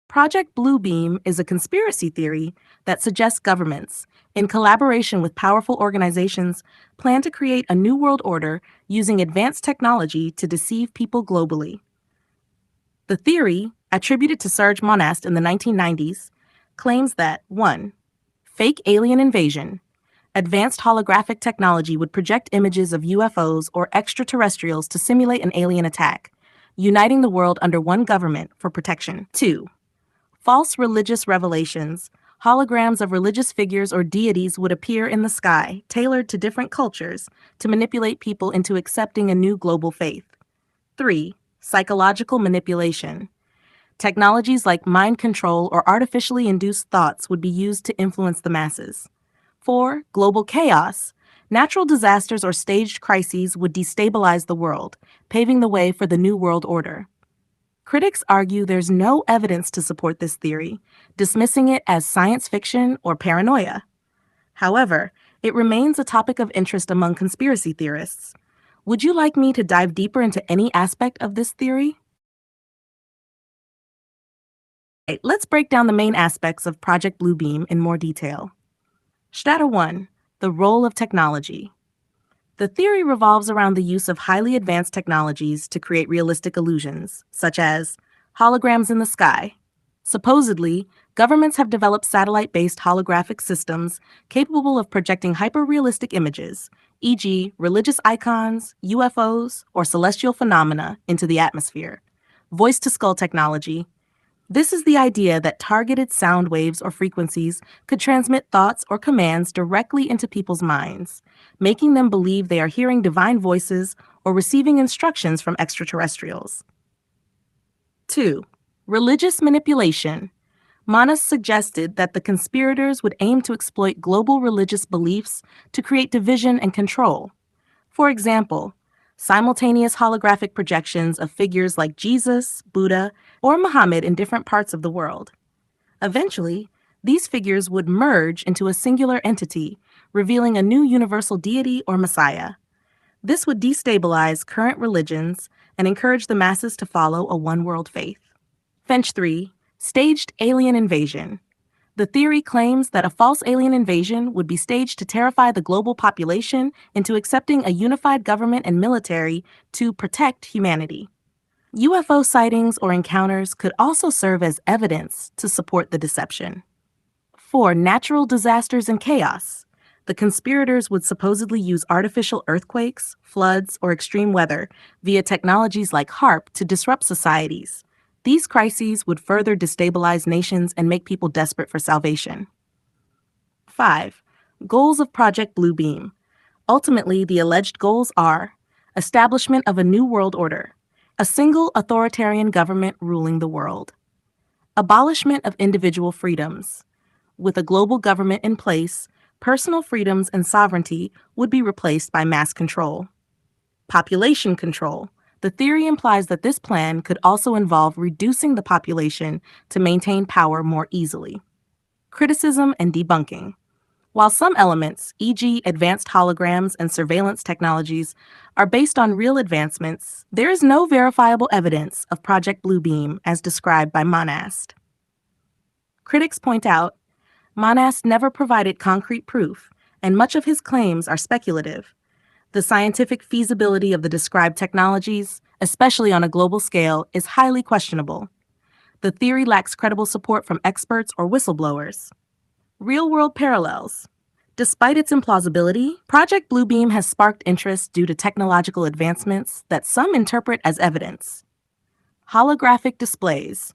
Project Bluebeam is a conspiracy theory that suggests governments, in collaboration with powerful organizations, plan to create a new world order using advanced technology to deceive people globally. The theory, attributed to Serge Monast in the 1990s, claims that 1. Fake alien invasion. Advanced holographic technology would project images of UFOs or extraterrestrials to simulate an alien attack, uniting the world under one government for protection. 2. False religious revelations. Holograms of religious figures or deities would appear in the sky, tailored to different cultures, to manipulate people into accepting a new global faith. 3. Psychological manipulation. Technologies like mind control or artificially induced thoughts would be used to influence the masses. 4. Global chaos. Natural disasters or staged crises would destabilize the world, paving the way for the New World Order. Critics argue there's no evidence to support this theory, dismissing it as science fiction or paranoia. However, it remains a topic of interest among conspiracy theorists. Would you like me to dive deeper into any aspect of this theory? Okay, let's break down the main aspects of Project Bluebeam in more detail. Strata 1. The role of technology. The theory revolves around the use of highly advanced technologies to create realistic illusions, such as holograms in the sky. Supposedly, governments have developed satellite-based holographic systems capable of projecting hyper-realistic images, e.g., religious icons, UFOs, or celestial phenomena, into the atmosphere. Voice-to-skull technology. This is the idea that targeted sound waves or frequencies could transmit thoughts or commands directly into people's minds, making them believe they are hearing divine voices or receiving instructions from extraterrestrials. 2. Religious manipulation. Manas suggested that the conspirators would aim to exploit global religious beliefs to create division and control. For example, simultaneous holographic projections of figures like Jesus, Buddha, or Muhammad in different parts of the world. Eventually, these figures would merge into a singular entity, revealing a new universal deity or messiah. This would destabilize current religions and encourage the masses to follow a one-world faith. Fench 3. Staged alien invasion. The theory claims that a false alien invasion would be staged to terrify the global population into accepting a unified government and military to protect humanity. UFO sightings or encounters could also serve as evidence to support the deception. 4. Natural disasters and chaos. The conspirators would supposedly use artificial earthquakes, floods, or extreme weather via technologies like HARP to disrupt societies. These crises would further destabilize nations and make people desperate for salvation. 5. Goals of Project Bluebeam. Ultimately, the alleged goals are establishment of a new world order, a single authoritarian government ruling the world, abolishment of individual freedoms. With a global government in place, personal freedoms and sovereignty would be replaced by mass control. Population control. The theory implies that this plan could also involve reducing the population to maintain power more easily. Criticism and debunking. While some elements, e.g., advanced holograms and surveillance technologies, are based on real advancements, there is no verifiable evidence of Project Bluebeam as described by Monast. Critics point out, Monast never provided concrete proof, and much of his claims are speculative. The scientific feasibility of the described technologies, especially on a global scale, is highly questionable. The theory lacks credible support from experts or whistleblowers. Real-world parallels. Despite its implausibility, Project Bluebeam has sparked interest due to technological advancements that some interpret as evidence. Holographic displays.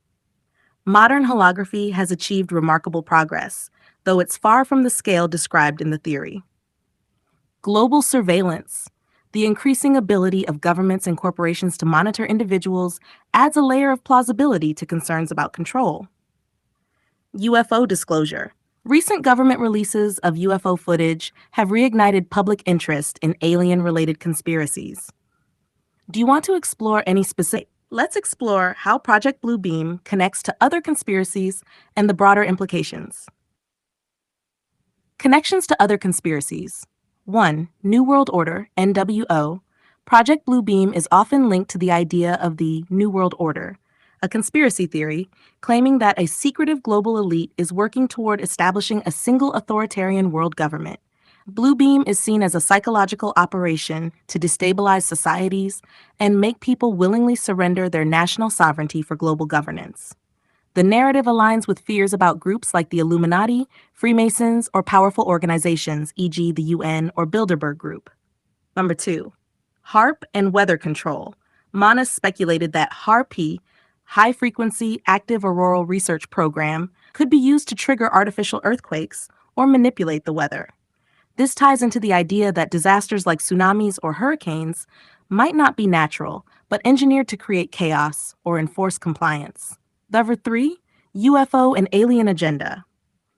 Modern holography has achieved remarkable progress, though it's far from the scale described in the theory. Global surveillance. The increasing ability of governments and corporations to monitor individuals adds a layer of plausibility to concerns about control. UFO disclosure. Recent government releases of UFO footage have reignited public interest in alien-related conspiracies. Do you want to explore any specific? Let's explore how Project Bluebeam connects to other conspiracies and the broader implications. Connections to other conspiracies. 1. New World Order, NWO. Project Bluebeam is often linked to the idea of the New World Order, a conspiracy theory claiming that a secretive global elite is working toward establishing a single authoritarian world government. Bluebeam is seen as a psychological operation to destabilize societies and make people willingly surrender their national sovereignty for global governance. The narrative aligns with fears about groups like the Illuminati, Freemasons, or powerful organizations, e.g., the UN or Bilderberg Group. Number 2. HAARP and weather control. Manas speculated that HAARP, High Frequency Active Auroral Research Program, could be used to trigger artificial earthquakes or manipulate the weather. This ties into the idea that disasters like tsunamis or hurricanes might not be natural, but engineered to create chaos or enforce compliance. Number 3, UFO and alien agenda.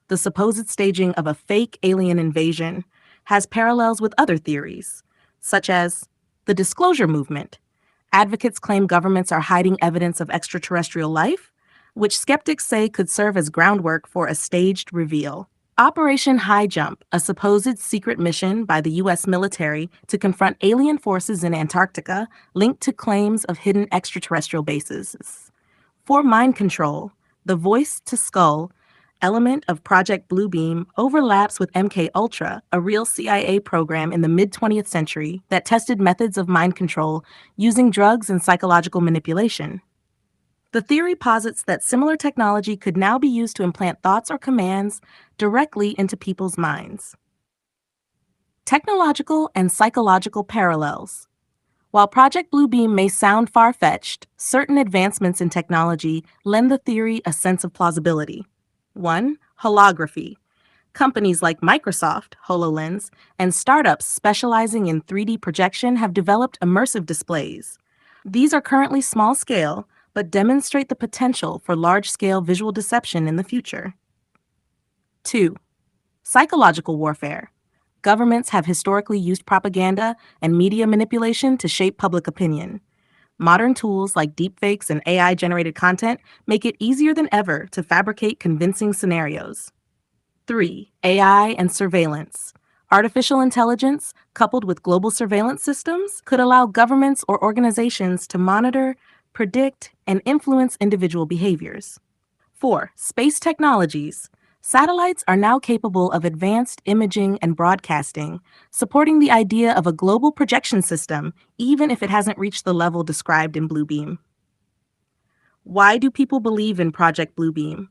The supposed staging of a fake alien invasion has parallels with other theories, such as the disclosure movement. Advocates claim governments are hiding evidence of extraterrestrial life, which skeptics say could serve as groundwork for a staged reveal. Operation High Jump, a supposed secret mission by the U.S. military to confront alien forces in Antarctica linked to claims of hidden extraterrestrial bases. For mind control, the voice-to-skull element of Project Bluebeam overlaps with MK Ultra, a real CIA program in the mid-20th century that tested methods of mind control using drugs and psychological manipulation. The theory posits that similar technology could now be used to implant thoughts or commands directly into people's minds. Technological and psychological parallels. While Project Bluebeam may sound far-fetched, certain advancements in technology lend the theory a sense of plausibility. 1. Holography. Companies like Microsoft, HoloLens, and startups specializing in 3D projection have developed immersive displays. These are currently small-scale, but demonstrate the potential for large-scale visual deception in the future. 2. Psychological warfare. Governments have historically used propaganda and media manipulation to shape public opinion. Modern tools like deepfakes and AI-generated content make it easier than ever to fabricate convincing scenarios. 3. AI and surveillance. Artificial intelligence, coupled with global surveillance systems, could allow governments or organizations to monitor, predict, and influence individual behaviors. 4. Space technologies. Satellites are now capable of advanced imaging and broadcasting, supporting the idea of a global projection system, even if it hasn't reached the level described in Bluebeam. Why do people believe in Project Bluebeam?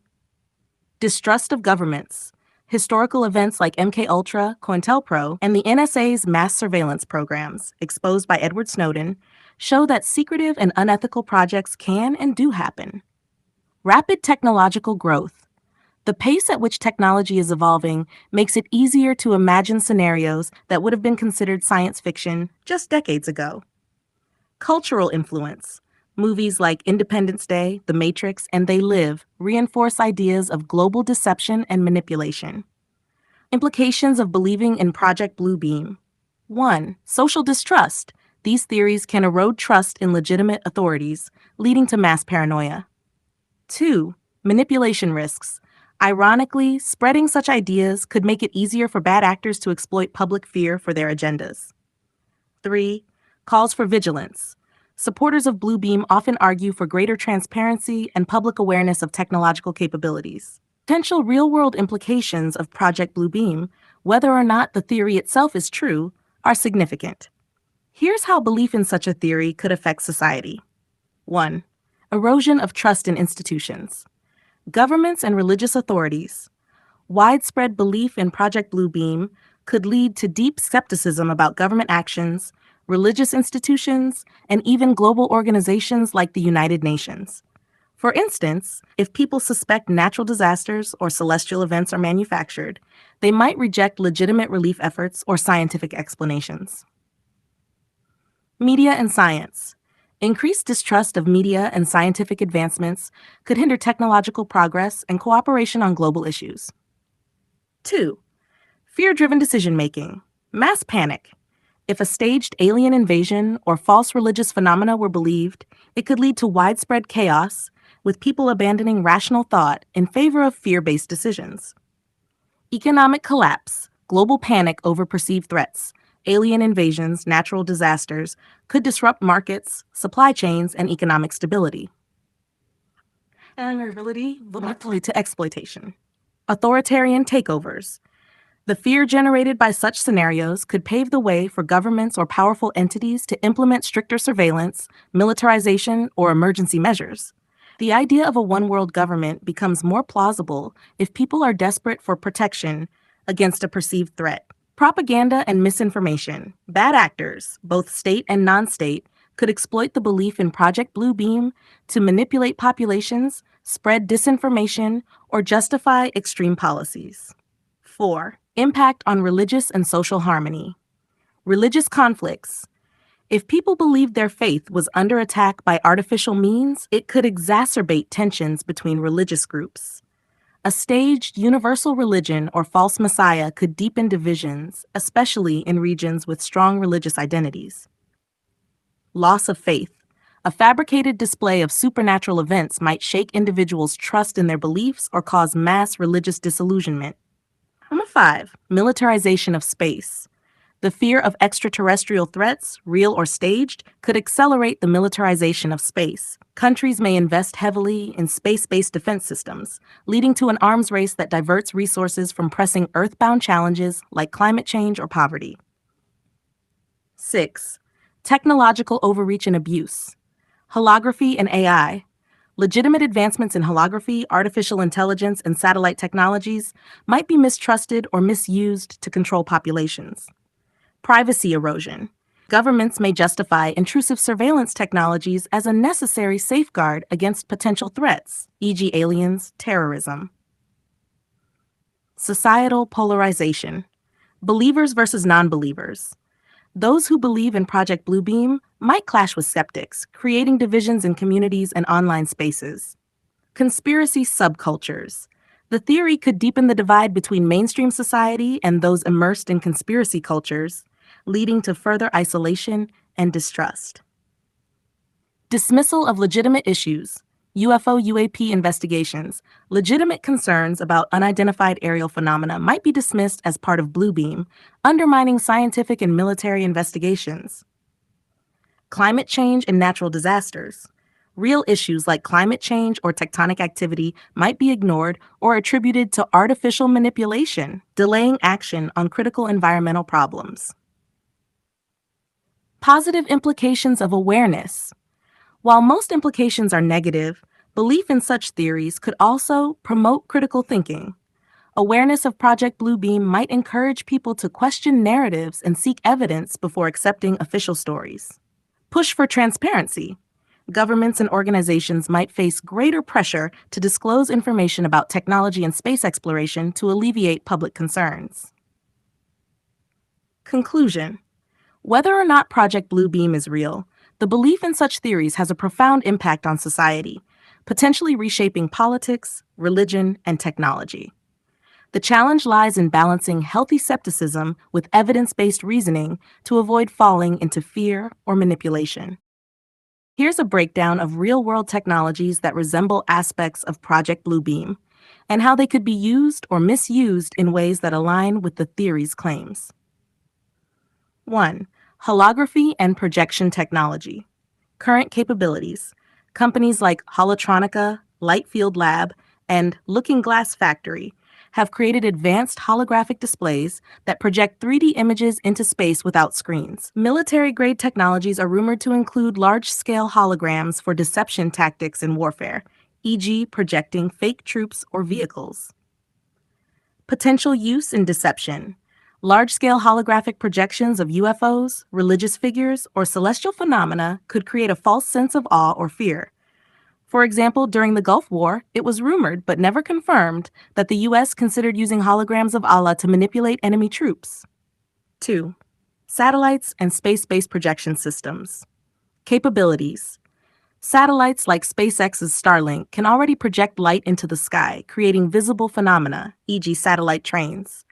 Distrust of governments. Historical events like MKUltra, COINTELPRO, and the NSA's mass surveillance programs, exposed by Edward Snowden, show that secretive and unethical projects can and do happen. Rapid technological growth. The pace at which technology is evolving makes it easier to imagine scenarios that would have been considered science fiction just decades ago. Cultural influence. Movies like Independence Day, The Matrix, and They Live reinforce ideas of global deception and manipulation. Implications of believing in Project Bluebeam. 1. Social distrust. These theories can erode trust in legitimate authorities, leading to mass paranoia. 2. Manipulation risks. Ironically, spreading such ideas could make it easier for bad actors to exploit public fear for their agendas. 3. Calls for vigilance. Supporters of Bluebeam often argue for greater transparency and public awareness of technological capabilities. Potential real-world implications of Project Bluebeam, whether or not the theory itself is true, are significant. Here's how belief in such a theory could affect society. 1. Erosion of trust in institutions. Governments and religious authorities. Widespread belief in Project Bluebeam could lead to deep skepticism about government actions, religious institutions, and even global organizations like the United Nations. For instance, if people suspect natural disasters or celestial events are manufactured, they might reject legitimate relief efforts or scientific explanations. Media and science. Increased distrust of media and scientific advancements could hinder technological progress and cooperation on global issues. 2. Fear-driven decision-making. Mass panic. If a staged alien invasion or false religious phenomena were believed, it could lead to widespread chaos, with people abandoning rational thought in favor of fear-based decisions. Economic collapse. Global panic over perceived threats. Alien invasions, natural disasters could disrupt markets, supply chains, and economic stability. and vulnerability to exploitation. Authoritarian takeovers. The fear generated by such scenarios could pave the way for governments or powerful entities to implement stricter surveillance, militarization, or emergency measures. The idea of a one world government becomes more plausible if people are desperate for protection against a perceived threat. Propaganda and misinformation. Bad actors, both state and non state, could exploit the belief in Project Bluebeam to manipulate populations, spread disinformation, or justify extreme policies. 4. Impact on religious and social harmony. Religious conflicts. If people believed their faith was under attack by artificial means, it could exacerbate tensions between religious groups. A staged universal religion or false messiah could deepen divisions, especially in regions with strong religious identities. Loss of faith. A fabricated display of supernatural events might shake individuals' trust in their beliefs or cause mass religious disillusionment. Number 5. Militarization of space. The fear of extraterrestrial threats, real or staged, could accelerate the militarization of space. Countries may invest heavily in space-based defense systems, leading to an arms race that diverts resources from pressing earthbound challenges like climate change or poverty. 6. Technological overreach and abuse. Holography and AI. Legitimate advancements in holography, artificial intelligence, and satellite technologies might be mistrusted or misused to control populations. Privacy erosion. Governments may justify intrusive surveillance technologies as a necessary safeguard against potential threats, e.g., aliens, terrorism. Societal polarization. Believers versus non-believers. Those who believe in Project Bluebeam might clash with skeptics, creating divisions in communities and online spaces. Conspiracy subcultures. The theory could deepen the divide between mainstream society and those immersed in conspiracy cultures, leading to further isolation and distrust. Dismissal of legitimate issues. UFO UAP investigations. Legitimate concerns about unidentified aerial phenomena might be dismissed as part of Bluebeam, undermining scientific and military investigations. Climate change and natural disasters. Real issues like climate change or tectonic activity might be ignored or attributed to artificial manipulation, delaying action on critical environmental problems. Positive implications of awareness. While most implications are negative, belief in such theories could also promote critical thinking. Awareness of Project Bluebeam might encourage people to question narratives and seek evidence before accepting official stories. Push for transparency. Governments and organizations might face greater pressure to disclose information about technology and space exploration to alleviate public concerns. Conclusion. Whether or not Project Bluebeam is real, the belief in such theories has a profound impact on society, potentially reshaping politics, religion, and technology. The challenge lies in balancing healthy skepticism with evidence-based reasoning to avoid falling into fear or manipulation. Here's a breakdown of real-world technologies that resemble aspects of Project Bluebeam and how they could be used or misused in ways that align with the theory's claims. 1. Holography and projection technology. Current capabilities. Companies like Holotronica, Lightfield Lab, and Looking Glass Factory have created advanced holographic displays that project 3D images into space without screens. Military-grade technologies are rumored to include large-scale holograms for deception tactics in warfare, e.g., projecting fake troops or vehicles. Potential use in deception. Large-scale holographic projections of UFOs, religious figures, or celestial phenomena could create a false sense of awe or fear. For example, during the Gulf War, it was rumored but never confirmed that the U.S. considered using holograms of Allah to manipulate enemy troops. 2. Satellites and space-based projection systems. Capabilities. Satellites like SpaceX's Starlink can already project light into the sky, creating visible phenomena, e.g., satellite trains.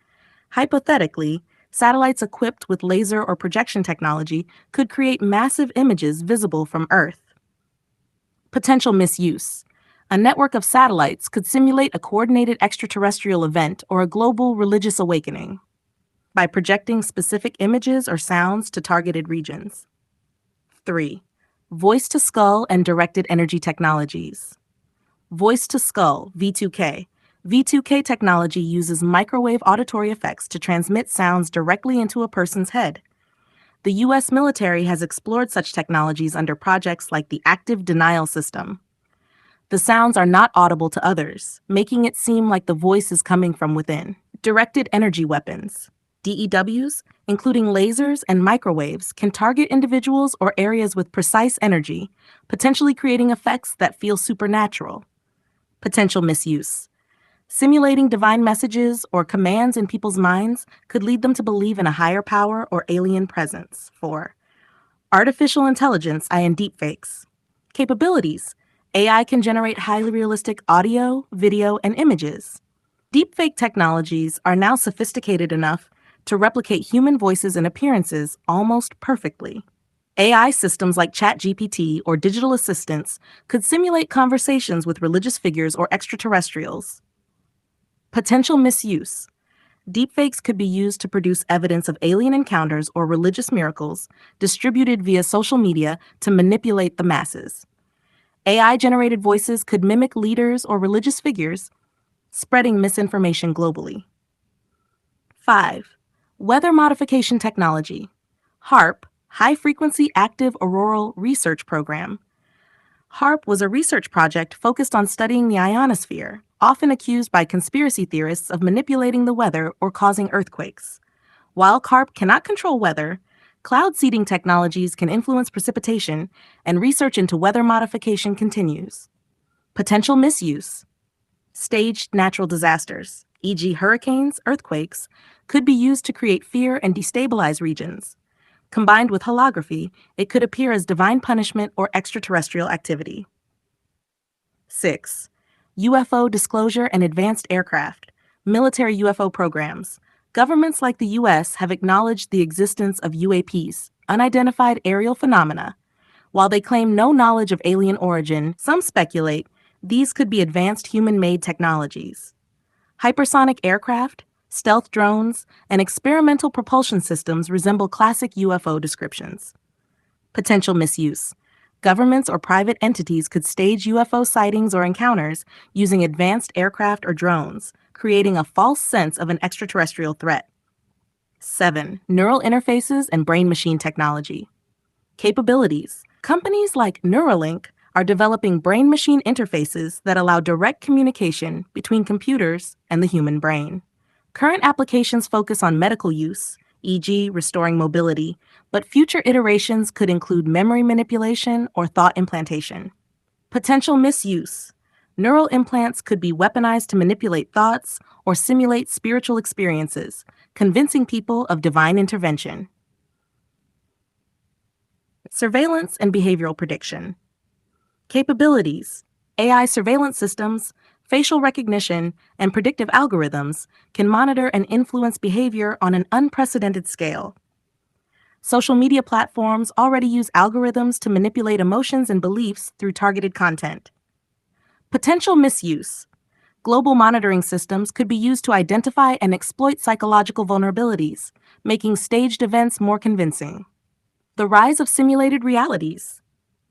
Hypothetically, satellites equipped with laser or projection technology could create massive images visible from Earth. Potential misuse. A network of satellites could simulate a coordinated extraterrestrial event or a global religious awakening by projecting specific images or sounds to targeted regions. 3. Voice-to-skull and directed energy technologies. Voice to skull, V2K. V2K technology uses microwave auditory effects to transmit sounds directly into a person's head. The U.S. military has explored such technologies under projects like the Active Denial System. The sounds are not audible to others, making it seem like the voice is coming from within. Directed energy weapons, DEWs, including lasers and microwaves, can target individuals or areas with precise energy, potentially creating effects that feel supernatural. Potential misuse. Simulating divine messages or commands in people's minds could lead them to believe in a higher power or alien presence. 4. Artificial intelligence and deepfakes. Capabilities. AI can generate highly realistic audio, video, and images. Deepfake technologies are now sophisticated enough to replicate human voices and appearances almost perfectly. AI systems like ChatGPT or digital assistants could simulate conversations with religious figures or extraterrestrials. Potential misuse. Deepfakes could be used to produce evidence of alien encounters or religious miracles distributed via social media to manipulate the masses. AI-generated voices could mimic leaders or religious figures, spreading misinformation globally. 5. Weather modification technology. HAARP, High Frequency Active Auroral Research Program. HAARP was a research project focused on studying the ionosphere, often accused by conspiracy theorists of manipulating the weather or causing earthquakes. While HAARP cannot control weather, cloud seeding technologies can influence precipitation, and research into weather modification continues. Potential misuse. Staged natural disasters, e.g., hurricanes, earthquakes, could be used to create fear and destabilize regions. Combined with holography, it could appear as divine punishment or extraterrestrial activity. 6. UFO disclosure and advanced aircraft, military UFO programs. Governments like the U.S. have acknowledged the existence of UAPs, unidentified aerial phenomena. While they claim no knowledge of alien origin, some speculate these could be advanced human-made technologies. Hypersonic aircraft, stealth drones, and experimental propulsion systems resemble classic UFO descriptions. Potential misuse. Governments or private entities could stage UFO sightings or encounters using advanced aircraft or drones, creating a false sense of an extraterrestrial threat. 7. Neural interfaces and brain-machine technology. Capabilities. Companies like Neuralink are developing brain-machine interfaces that allow direct communication between computers and the human brain. Current applications focus on medical use, e.g., restoring mobility, but future iterations could include memory manipulation or thought implantation. Potential misuse. Neural implants could be weaponized to manipulate thoughts or simulate spiritual experiences, convincing people of divine intervention. Surveillance and behavioral prediction. Capabilities. AI surveillance systems, facial recognition, and predictive algorithms can monitor and influence behavior on an unprecedented scale. Social media platforms already use algorithms to manipulate emotions and beliefs through targeted content. Potential misuse. Global monitoring systems could be used to identify and exploit psychological vulnerabilities, making staged events more convincing. The rise of simulated realities.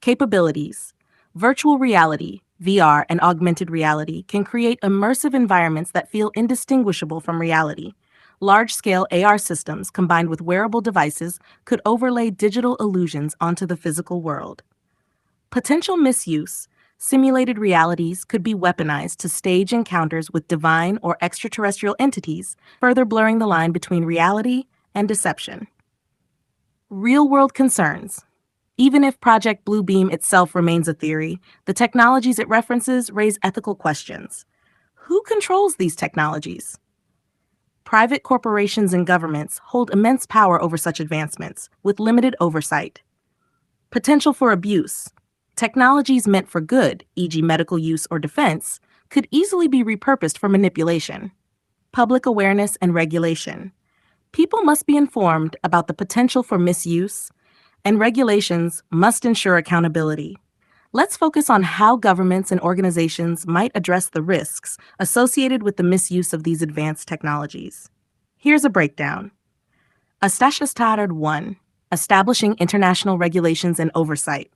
Capabilities. Virtual reality, VR, and augmented reality can create immersive environments that feel indistinguishable from reality. Large-scale AR systems combined with wearable devices could overlay digital illusions onto the physical world. Potential misuse. Simulated realities could be weaponized to stage encounters with divine or extraterrestrial entities, further blurring the line between reality and deception. Real-world concerns. Even if Project Bluebeam itself remains a theory, the technologies it references raise ethical questions. Who controls these technologies? Private corporations and governments hold immense power over such advancements, with limited oversight. Potential for abuse. Technologies meant for good, e.g., medical use or defense, could easily be repurposed for manipulation. Public awareness and regulation. People must be informed about the potential for misuse, and regulations must ensure accountability. Let's focus on how governments and organizations might address the risks associated with the misuse of these advanced technologies. Here's a breakdown. Astashastad 1. Establishing international regulations and oversight.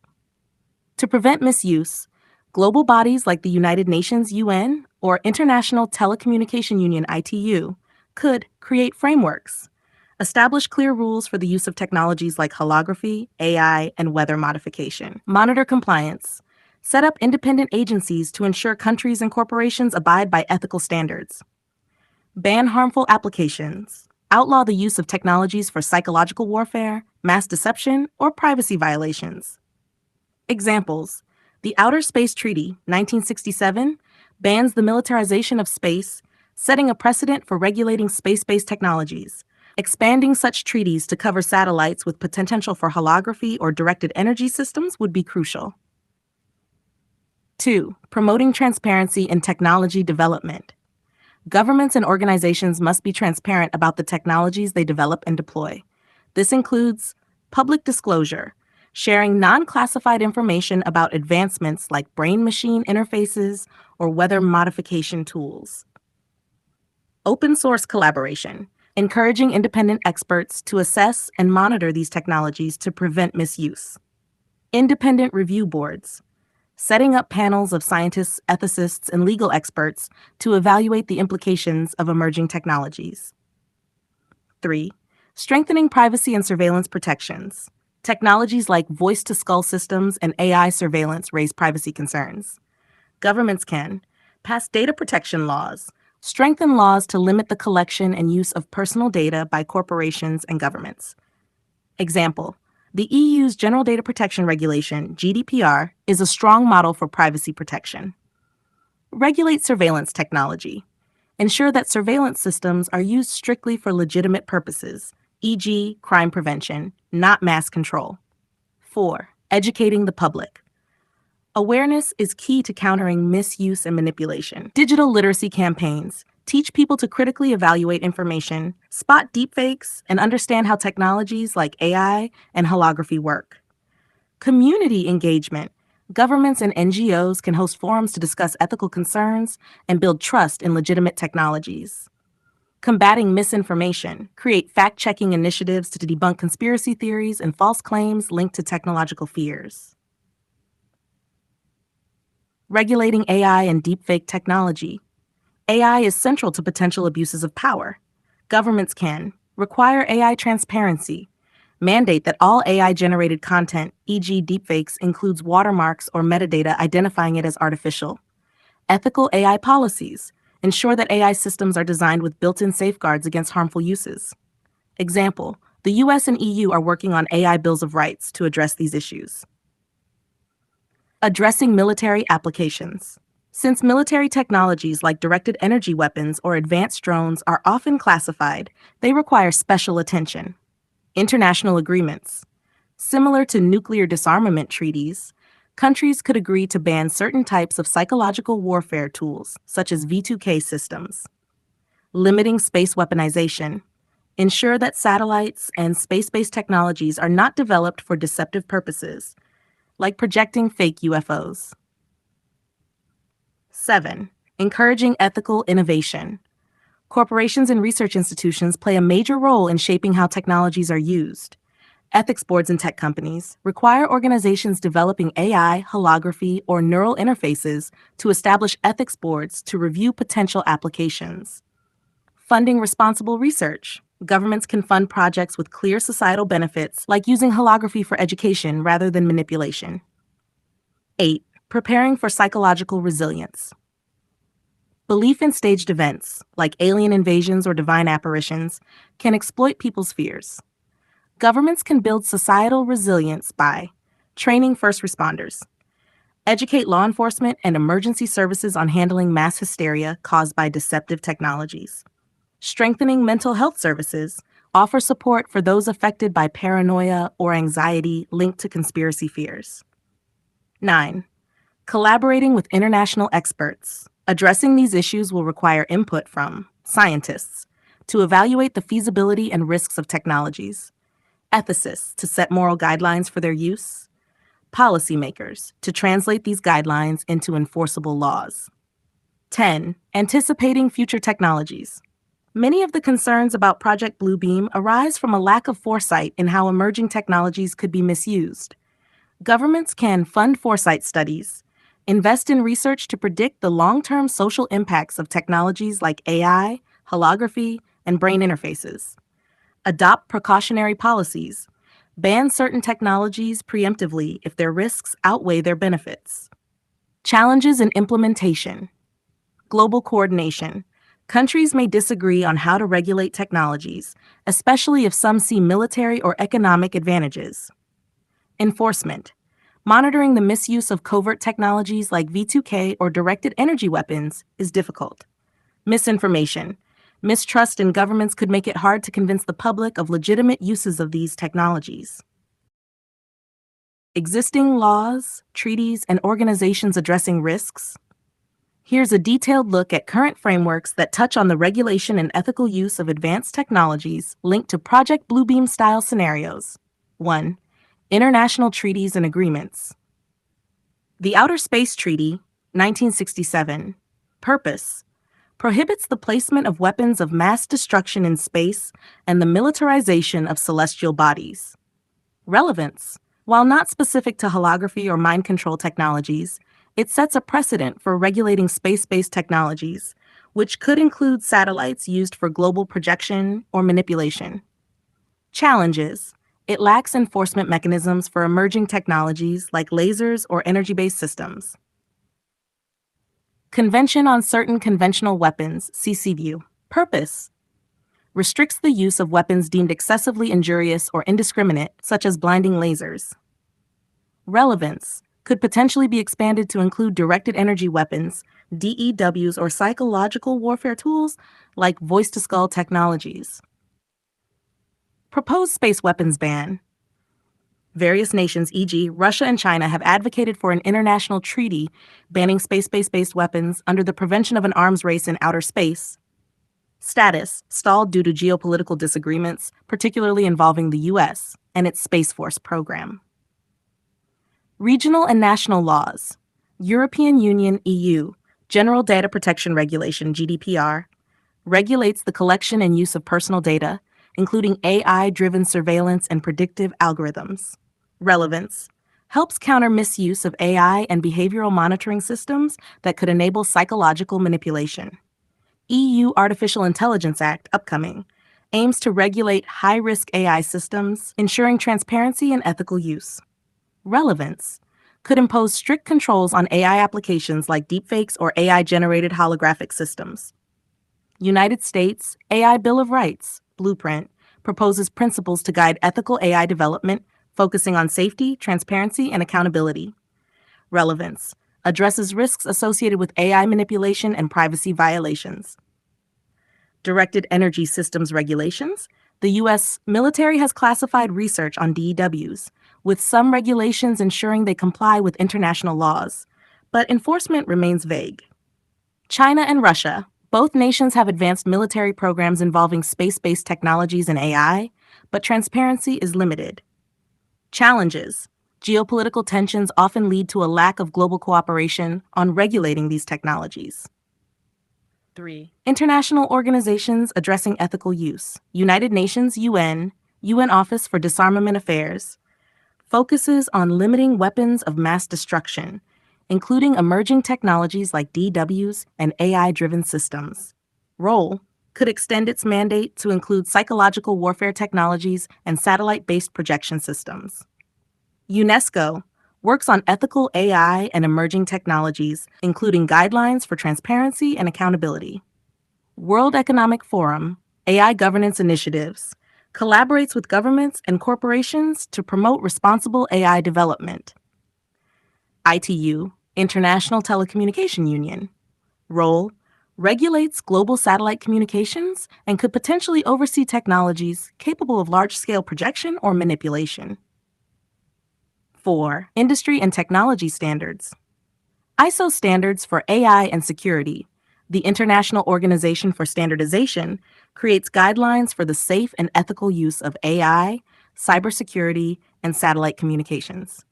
To prevent misuse, Global bodies like the United Nations UN or International Telecommunication Union ITU could create frameworks, establish clear rules for the use of technologies like holography, AI, and weather modification, monitor compliance, set up independent agencies to ensure countries and corporations abide by ethical standards, ban harmful applications, outlaw the use of technologies for psychological warfare, mass deception, or privacy violations. Examples: the Outer Space Treaty, 1967, bans the militarization of space, setting a precedent for regulating space-based technologies. Expanding such treaties to cover satellites with potential for holography or directed energy systems would be crucial. 2. Promoting transparency in technology development. Governments and organizations must be transparent about the technologies they develop and deploy. This includes public disclosure, sharing non-classified information about advancements like brain-machine interfaces or weather modification tools. Open source collaboration, encouraging independent experts to assess and monitor these technologies to prevent misuse. Independent review boards, setting up panels of scientists, ethicists, and legal experts to evaluate the implications of emerging technologies. 3. Strengthening privacy and surveillance protections. Technologies like voice-to-skull systems and AI surveillance raise privacy concerns. Governments can pass data protection laws, strengthen laws to limit the collection and use of personal data by corporations and governments. Example: the EU's General Data Protection Regulation, GDPR, is a strong model for privacy protection. Regulate surveillance technology. Ensure that surveillance systems are used strictly for legitimate purposes, e.g., crime prevention, not mass control. 4. Educating the public. Awareness is key to countering misuse and manipulation. Digital literacy campaigns teach people to critically evaluate information, spot deepfakes, and understand how technologies like AI and holography work. Community engagement. Governments and NGOs can host forums to discuss ethical concerns and build trust in legitimate technologies. Combating misinformation. Create fact-checking initiatives to debunk conspiracy theories and false claims linked to technological fears. Regulating AI and deepfake technology. AI is central to potential abuses of power. Governments can require AI transparency, mandate that all AI-generated content, e.g. deepfakes, includes watermarks or metadata identifying it as artificial. Ethical AI policies. Ensure that AI systems are designed with built-in safeguards against harmful uses. Example: the US and EU are working on AI bills of rights to address these issues. Addressing military applications. Since military technologies like directed energy weapons or advanced drones are often classified, they require special attention. International agreements. Similar to nuclear disarmament treaties, countries could agree to ban certain types of psychological warfare tools, such as V2K systems. Limiting space weaponization. Ensure that satellites and space-based technologies are not developed for deceptive purposes, like projecting fake UFOs. 7. Encouraging ethical innovation. Corporations and research institutions play a major role in shaping how technologies are used. Ethics boards in tech companies require organizations developing AI, holography, or neural interfaces to establish ethics boards to review potential applications. Funding responsible research. Governments can fund projects with clear societal benefits, like using holography for education rather than manipulation. 8. Preparing for psychological resilience. Belief in staged events, like alien invasions or divine apparitions, can exploit people's fears. Governments can build societal resilience by training first responders, educate law enforcement and emergency services on handling mass hysteria caused by deceptive technologies, strengthening mental health services, offer support for those affected by paranoia or anxiety linked to conspiracy fears. 9. Collaborating with international experts. Addressing these issues will require input from scientists to evaluate the feasibility and risks of technologies, ethicists to set moral guidelines for their use, policymakers to translate these guidelines into enforceable laws. 10. Anticipating future technologies. Many of the concerns about Project Bluebeam arise from a lack of foresight in how emerging technologies could be misused. Governments can fund foresight studies, Invest in research to predict the long-term social impacts of technologies like AI, holography, and brain interfaces. Adopt precautionary policies. Ban certain technologies preemptively if their risks outweigh their benefits. Challenges in implementation. Global coordination. Countries may disagree on how to regulate technologies, especially if some see military or economic advantages. Enforcement. Monitoring the misuse of covert technologies like V2K or directed energy weapons is difficult. Misinformation. Mistrust in governments could make it hard to convince the public of legitimate uses of these technologies. Existing laws, treaties, and organizations addressing risks. Here's a detailed look at current frameworks that touch on the regulation and ethical use of advanced technologies linked to Project Bluebeam style scenarios. 1. International treaties and agreements. The Outer Space Treaty, 1967. Purpose: prohibits the placement of weapons of mass destruction in space and the militarization of celestial bodies. Relevance: while not specific to holography or mind control technologies, it sets a precedent for regulating space-based technologies, which could include satellites used for global projection or manipulation. Challenges: it lacks enforcement mechanisms for emerging technologies like lasers or energy-based systems. Convention on Certain Conventional Weapons, CCView. Purpose: restricts the use of weapons deemed excessively injurious or indiscriminate, such as blinding lasers. Relevance: could potentially be expanded to include directed energy weapons, DEWs, or psychological warfare tools like voice-to-skull technologies. Proposed space weapons ban. Various nations, e.g., Russia and China, have advocated for an international treaty banning space-based weapons under the Prevention of an Arms Race in Outer Space. Status: stalled due to geopolitical disagreements, particularly involving the U.S. and its Space Force program. Regional and national laws. European Union (EU) General Data Protection Regulation (GDPR) regulates the collection and use of personal data, including AI-driven surveillance and predictive algorithms. Relevance: helps counter misuse of AI and behavioral monitoring systems that could enable psychological manipulation. EU Artificial Intelligence Act, upcoming, aims to regulate high-risk AI systems, ensuring transparency and ethical use. Relevance: could impose strict controls on AI applications like deepfakes or AI-generated holographic systems. United States AI Bill of Rights, Blueprint, proposes principles to guide ethical AI development, focusing on safety, transparency, and accountability. Relevance: addresses risks associated with AI manipulation and privacy violations. Directed Energy Systems Regulations. The U.S. military has classified research on DEWs, with some regulations ensuring they comply with international laws, but enforcement remains vague. China and Russia. Both nations have advanced military programs involving space-based technologies and AI, but transparency is limited. Challenges: geopolitical tensions often lead to a lack of global cooperation on regulating these technologies. 3. International organizations addressing ethical use. United Nations (UN), UN Office for Disarmament Affairs, focuses on limiting weapons of mass destruction, including emerging technologies like DWs and AI-driven systems. Role: could extend its mandate to include psychological warfare technologies and satellite-based projection systems. UNESCO works on ethical AI and emerging technologies, including guidelines for transparency and accountability. World Economic Forum, AI Governance Initiatives, collaborates with governments and corporations to promote responsible AI development. ITU, International Telecommunication Union. Role: regulates global satellite communications and could potentially oversee technologies capable of large-scale projection or manipulation. 4. Industry and technology standards. ISO standards for AI and security. The International Organization for Standardization creates guidelines for the safe and ethical use of AI, cybersecurity, and satellite communications.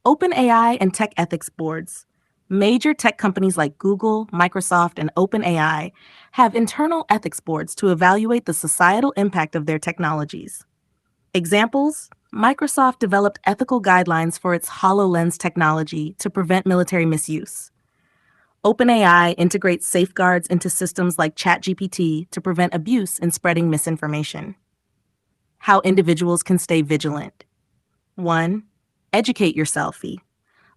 OpenAI and tech ethics boards. Major tech companies like Google, Microsoft, and OpenAI have internal ethics boards to evaluate the societal impact of their technologies. Examples: Microsoft developed ethical guidelines for its HoloLens technology to prevent military misuse. OpenAI integrates safeguards into systems like ChatGPT to prevent abuse and spreading misinformation. How individuals can stay vigilant. 1. Educate yourself.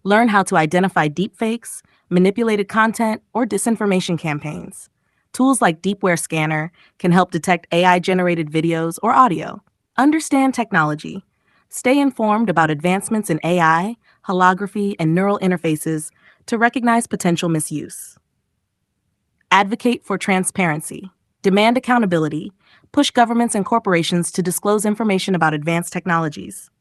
Learn how to identify deepfakes, manipulated content, or disinformation campaigns. Tools like Deepware Scanner can help detect AI-generated videos or audio. Understand technology. Stay informed about advancements in AI, holography, and neural interfaces to recognize potential misuse. Advocate for transparency. Demand accountability. Push governments and corporations to disclose information about advanced technologies.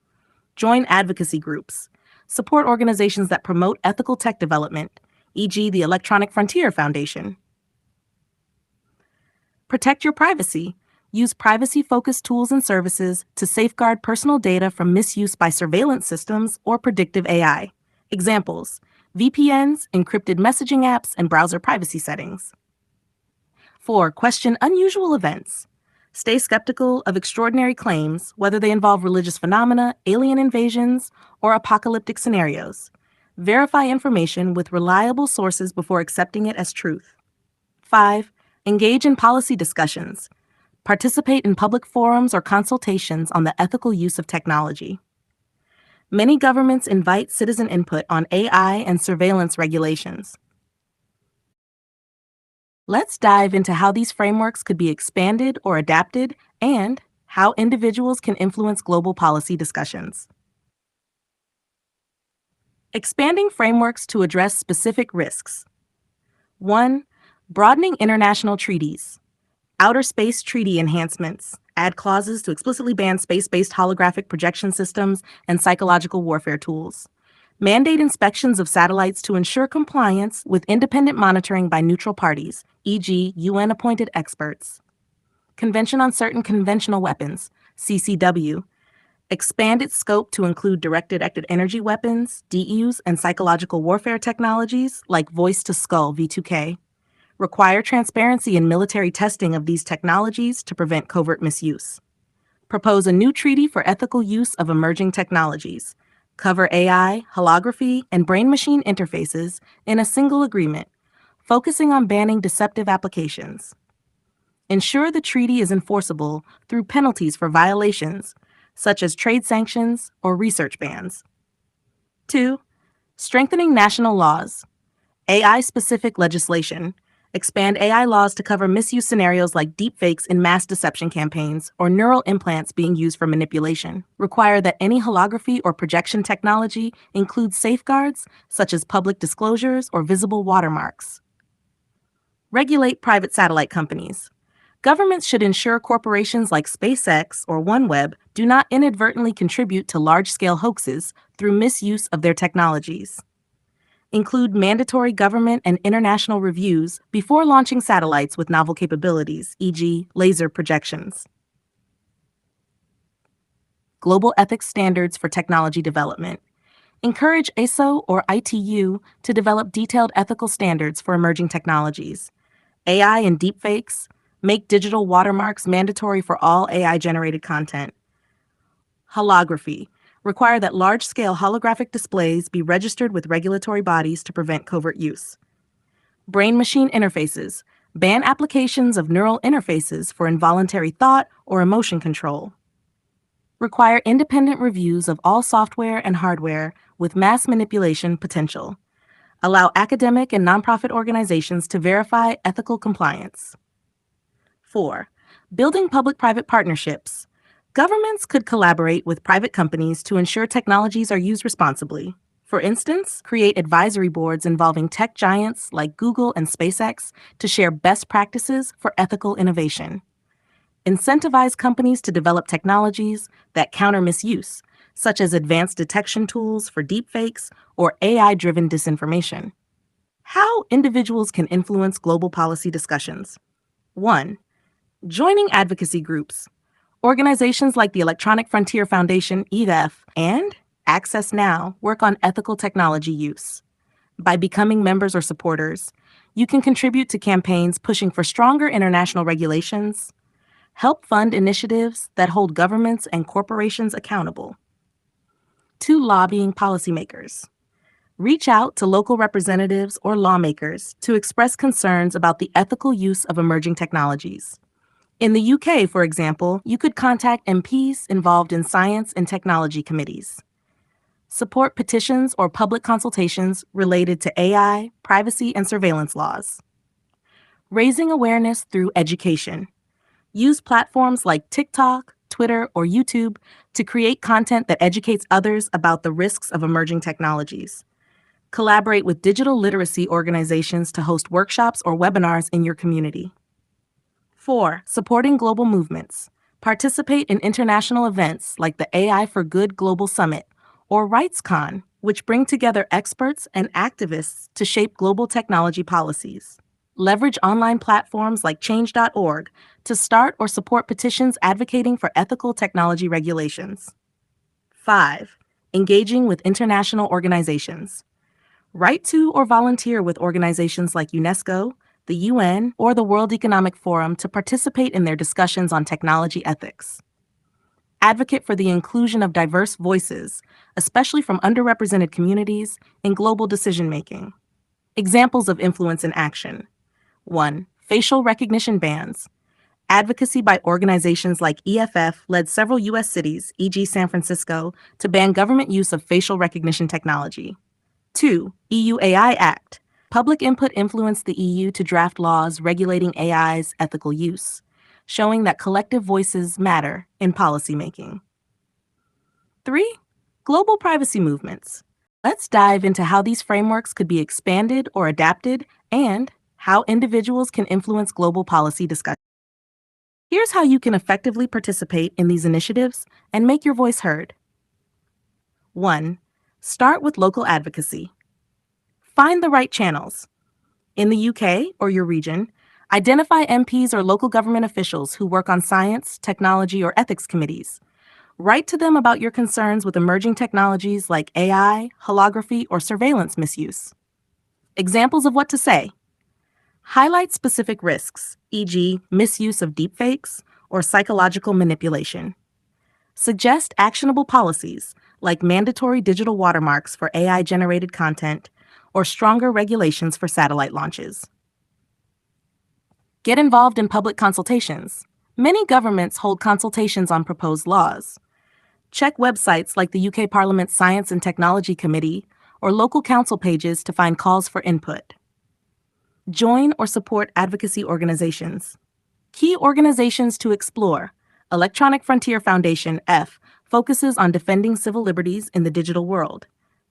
Join advocacy groups. Support organizations that promote ethical tech development, e.g., the Electronic Frontier Foundation. Protect your privacy. Use privacy-focused tools and services to safeguard personal data from misuse by surveillance systems or predictive AI. Examples: VPNs, encrypted messaging apps, and browser privacy settings. 4. Question unusual events. Stay skeptical of extraordinary claims, whether they involve religious phenomena, alien invasions, or apocalyptic scenarios. Verify information with reliable sources before accepting it as truth. 5. Engage in policy discussions. Participate in public forums or consultations on the ethical use of technology. Many governments invite citizen input on AI and surveillance regulations. Let's dive into how these frameworks could be expanded or adapted and how individuals can influence global policy discussions. Expanding frameworks to address specific risks. 1. Broadening international treaties. Outer Space Treaty enhancements. Add clauses to explicitly ban space-based holographic projection systems and psychological warfare tools. Mandate inspections of satellites to ensure compliance with independent monitoring by neutral parties, e.g., UN-appointed experts. Convention on Certain Conventional Weapons, CCW. Expand its scope to include directed energy weapons, DEUs, and psychological warfare technologies like voice-to-skull V2K. Require transparency in military testing of these technologies to prevent covert misuse. Propose a new treaty for ethical use of emerging technologies. Cover AI, holography, and brain-machine interfaces in a single agreement, focusing on banning deceptive applications. Ensure the treaty is enforceable through penalties for violations, such as trade sanctions or research bans. 2. Strengthening national laws. AI-specific legislation. Expand AI laws to cover misuse scenarios like deepfakes in mass deception campaigns or neural implants being used for manipulation. Require that any holography or projection technology includes safeguards such as public disclosures or visible watermarks. Regulate private satellite companies. Governments should ensure corporations like SpaceX or OneWeb do not inadvertently contribute to large-scale hoaxes through misuse of their technologies. Include mandatory government and international reviews before launching satellites with novel capabilities, e.g., laser projections. Global ethics standards for technology development. Encourage ASO or ITU to develop detailed ethical standards for emerging technologies. AI and deepfakes. Make digital watermarks mandatory for all AI-generated content. Holography. Require that large-scale holographic displays be registered with regulatory bodies to prevent covert use. Brain-machine interfaces. Ban applications of neural interfaces for involuntary thought or emotion control. Require independent reviews of all software and hardware with mass manipulation potential. Allow academic and nonprofit organizations to verify ethical compliance. 4. Building public-private partnerships. Governments could collaborate with private companies to ensure technologies are used responsibly. For instance, create advisory boards involving tech giants like Google and SpaceX to share best practices for ethical innovation. Incentivize companies to develop technologies that counter misuse, such as advanced detection tools for deepfakes or AI-driven disinformation. How individuals can influence global policy discussions. 1. Joining advocacy groups. Organizations like the Electronic Frontier Foundation, EFF, and Access Now work on ethical technology use. By becoming members or supporters, you can contribute to campaigns pushing for stronger international regulations, help fund initiatives that hold governments and corporations accountable. 2. Lobbying policymakers. Reach out to local representatives or lawmakers to express concerns about the ethical use of emerging technologies. In the UK, for example, you could contact MPs involved in science and technology committees. Support petitions or public consultations related to AI, privacy, and surveillance laws. Raising awareness through education. Use platforms like TikTok, Twitter, or YouTube to create content that educates others about the risks of emerging technologies. Collaborate with digital literacy organizations to host workshops or webinars in your community. 4. Supporting global movements. Participate in international events like the AI for Good Global Summit or RightsCon, which bring together experts and activists to shape global technology policies. Leverage online platforms like change.org to start or support petitions advocating for ethical technology regulations. 5. Engaging with international organizations. Write to or volunteer with organizations like UNESCO, the UN, or the World Economic Forum to participate in their discussions on technology ethics. Advocate for the inclusion of diverse voices, especially from underrepresented communities, in global decision-making. Examples of influence in action. 1. Facial recognition bans. Advocacy by organizations like EFF led several U.S. cities, e.g., San Francisco, to ban government use of facial recognition technology. 2. EU AI Act. Public input influenced the EU to draft laws regulating AI's ethical use, showing that collective voices matter in policymaking. 3. Global privacy movements. Let's dive into how these frameworks could be expanded or adapted and how individuals can influence global policy discussions. Here's how you can effectively participate in these initiatives and make your voice heard. 1. Start with local advocacy. Find the right channels. In the UK or your region, identify MPs or local government officials who work on science, technology, or ethics committees. Write to them about your concerns with emerging technologies like AI, holography, or surveillance misuse. Examples of what to say. Highlight specific risks, e.g., misuse of deepfakes or psychological manipulation. Suggest actionable policies, like mandatory digital watermarks for AI-generated content or stronger regulations for satellite launches. Get involved in public consultations. Many governments hold consultations on proposed laws. Check websites like the UK Parliament's Science and Technology Committee or local council pages to find calls for input. Join or support advocacy organizations. Key organizations to explore. Electronic Frontier Foundation, F, focuses on defending civil liberties in the digital world.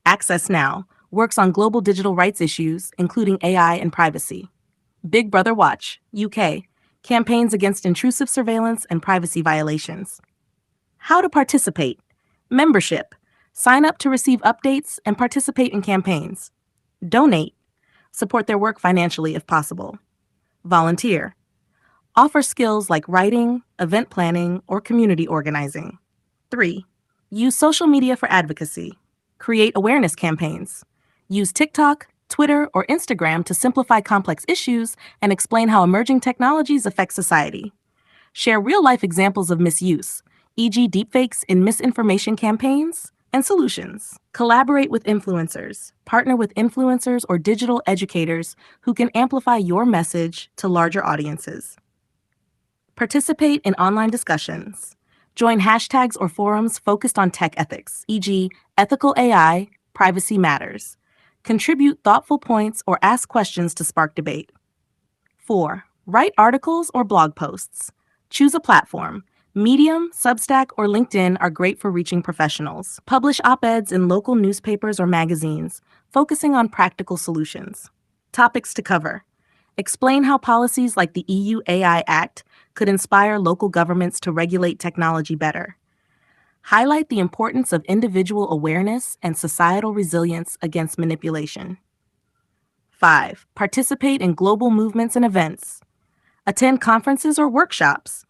Access Now works on global digital rights issues, including AI and privacy. Big Brother Watch, UK, campaigns against intrusive surveillance and privacy violations. How to participate. Membership. Sign up to receive updates and participate in campaigns. Donate. Support their work financially if possible. Volunteer. Offer skills like writing, event planning, or community organizing. 3. Use social media for advocacy. Create awareness campaigns. Use TikTok, Twitter, or Instagram to simplify complex issues and explain how emerging technologies affect society. Share real-life examples of misuse, e.g. deepfakes in misinformation campaigns, and solutions. Collaborate with influencers. Partner with influencers or digital educators who can amplify your message to larger audiences. Participate in online discussions. Join hashtags or forums focused on tech ethics, e.g., ethical AI, privacy matters. Contribute thoughtful points or ask questions to spark debate. 4. Write articles or blog posts. Choose a platform. Medium, Substack, or LinkedIn are great for reaching professionals. Publish op-eds in local newspapers or magazines, focusing on practical solutions. Topics to cover. Explain how policies like the EU AI Act could inspire local governments to regulate technology better. Highlight the importance of individual awareness and societal resilience against manipulation. 5. Participate in global movements and events. Attend conferences or workshops.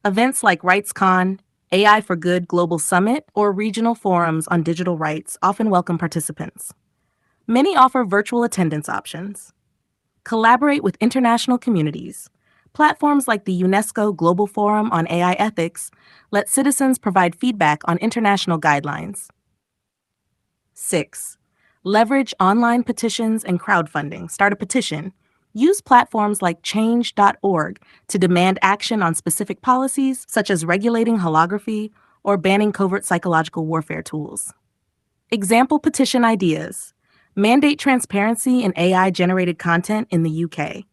Events like RightsCon, AI for Good Global Summit, or regional forums on digital rights often welcome participants. Many offer virtual attendance options. Collaborate with international communities. Platforms like the UNESCO Global Forum on AI Ethics let citizens provide feedback on international guidelines. 6. Leverage online petitions and crowdfunding. Start a petition. Use platforms like change.org to demand action on specific policies, such as regulating holography or banning covert psychological warfare tools. Example petition ideas: mandate transparency in AI generated content in the UK,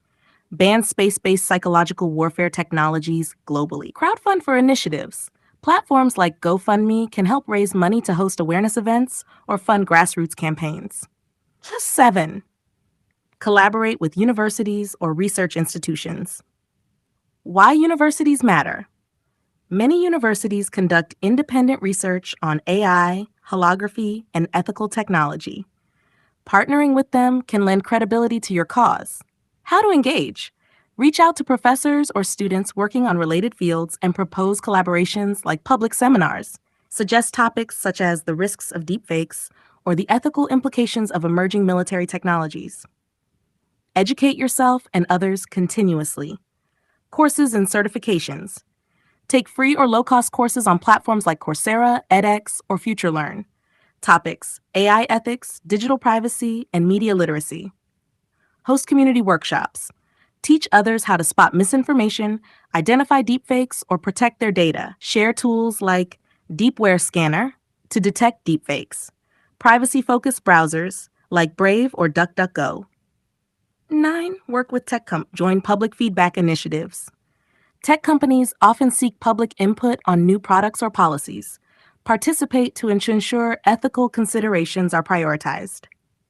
ban space based psychological warfare technologies globally. Crowdfund for initiatives. Platforms like GoFundMe can help raise money to host awareness events or fund grassroots campaigns. 7. Collaborate with universities or research institutions. Why universities matter. Many universities conduct independent research on AI, holography, and ethical technology. Partnering with them can lend credibility to your cause. How to engage? Reach out to professors or students working on related fields and propose collaborations like public seminars. Suggest topics such as the risks of deepfakes or the ethical implications of emerging military technologies. Educate yourself and others continuously. Courses and certifications. Take free or low-cost courses on platforms like Coursera, edX, or FutureLearn. Topics: AI ethics, digital privacy, and media literacy. Host community workshops. Teach others how to spot misinformation, identify deepfakes, or protect their data. Share tools like Deepware Scanner to detect deepfakes. Privacy-focused browsers like Brave or DuckDuckGo. 9. Work with join public feedback initiatives. Tech companies often seek public input on new products or policies. Participate to ensure ethical considerations are prioritized.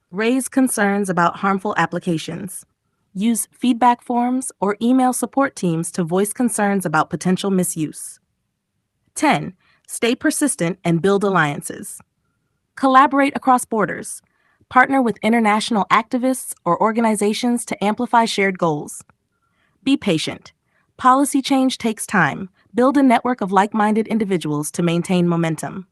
Raise concerns about harmful applications. Use feedback forms or email support teams to voice concerns about potential misuse. 10. Stay persistent and build alliances. Collaborate across borders. Partner with international activists or organizations to amplify shared goals. Be patient. Policy change takes time. Build a network of like-minded individuals to maintain momentum.